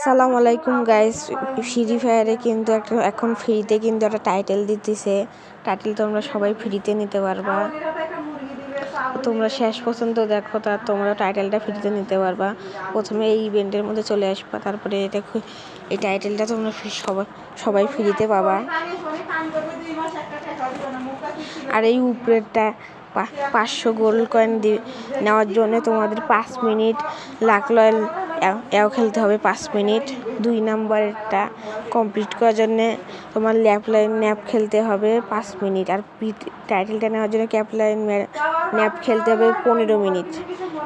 আসসালামু আলাইকুম guys. Free ফায়ারে কিন্তু এখন ফ্রিতে কিন্তু একটা টাইটেল দিতেছে। টাইটেল তোমরা সবাই ফ্রিতে নিতে পারবা। তোমরা শেষ পর্যন্ত দেখো, তোমরা টাইটেলটা ফ্রিতে নিতে পারবা। প্রথমে এই ইভেন্টের মধ্যে চলে আসবা, তারপরে এই টাইটেলটা তোমরা সবাই ফ্রিতে পাবা। আর এই উপরেরটা 500 গোল্ড কয়েন নেওয়ার জন্য তোমাদের 5 মিনিট লাকলয়েল খেলতে হবে। 5 মিনিট 2 নাম্বারটা কমপ্লিট করার জন্য তোমার ন্যাপ খেলতে হবে 5 মিনিট। আর টাইটেলটা নেওয়ার জন্য ন্যাপ খেলতে হবে 15 মিনিট।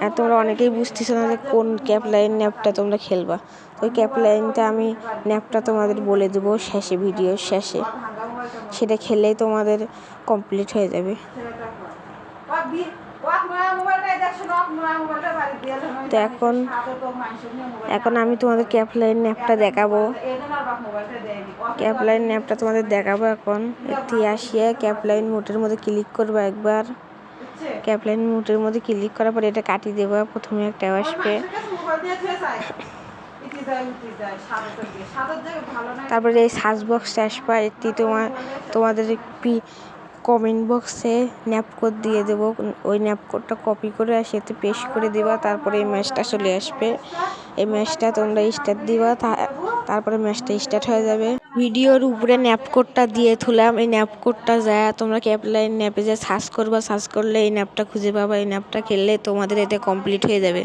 আর তোমরা অনেকেই বুঝতেছো না যে কোন ক্যাপলাইন ন্যাপটা তোমরা খেলবা। ওই ক্যাপলাইনটা আমি ন্যাপটা তোমাদের বলে দেবো ভিডিওর শেষে। সেটা খেলেই তোমাদের কমপ্লিট হয়ে যাবে। তো এখন আমি তোমাদের ক্যাপলাইন ন্যাপটা দেখাবো। এখন একটি আসিয়া ক্যাপলাইন মোটের মধ্যে ক্লিক করবো একবার। ক্যাপলাইন মোটের মধ্যে ক্লিক করার পরে এটা কাটিয়ে দেবো। প্রথমে একটা আসবে, তারপরে এই সার্চ বক্সে আসবা। এটি তোমাদের কমেন্ট বক্সে ন্যাপ কোড দিয়ে দেবো। ওই ন্যাপ কোডটা কপি করে এতে পেস্ট করে দিবা। তারপরে এই ম্যাচটা চলে আসবে। এই ম্যাচটা তোমরা স্টার্ট দিবা, তারপরে ম্যাচটা স্টার্ট হয়ে যাবে। ভিডিওর উপরে ন্যাপ কোডটা দিয়ে থুলাম। এই ন্যাপ কোডটা যায় তোমরা ক্যাপলাইন ন্যাপে যে সার্চ করবা। সার্চ করলে এই ন্যাপটা খুঁজে পাবা। এই ন্যাপটা খেললে তোমাদের এতে কমপ্লিট হয়ে যাবে।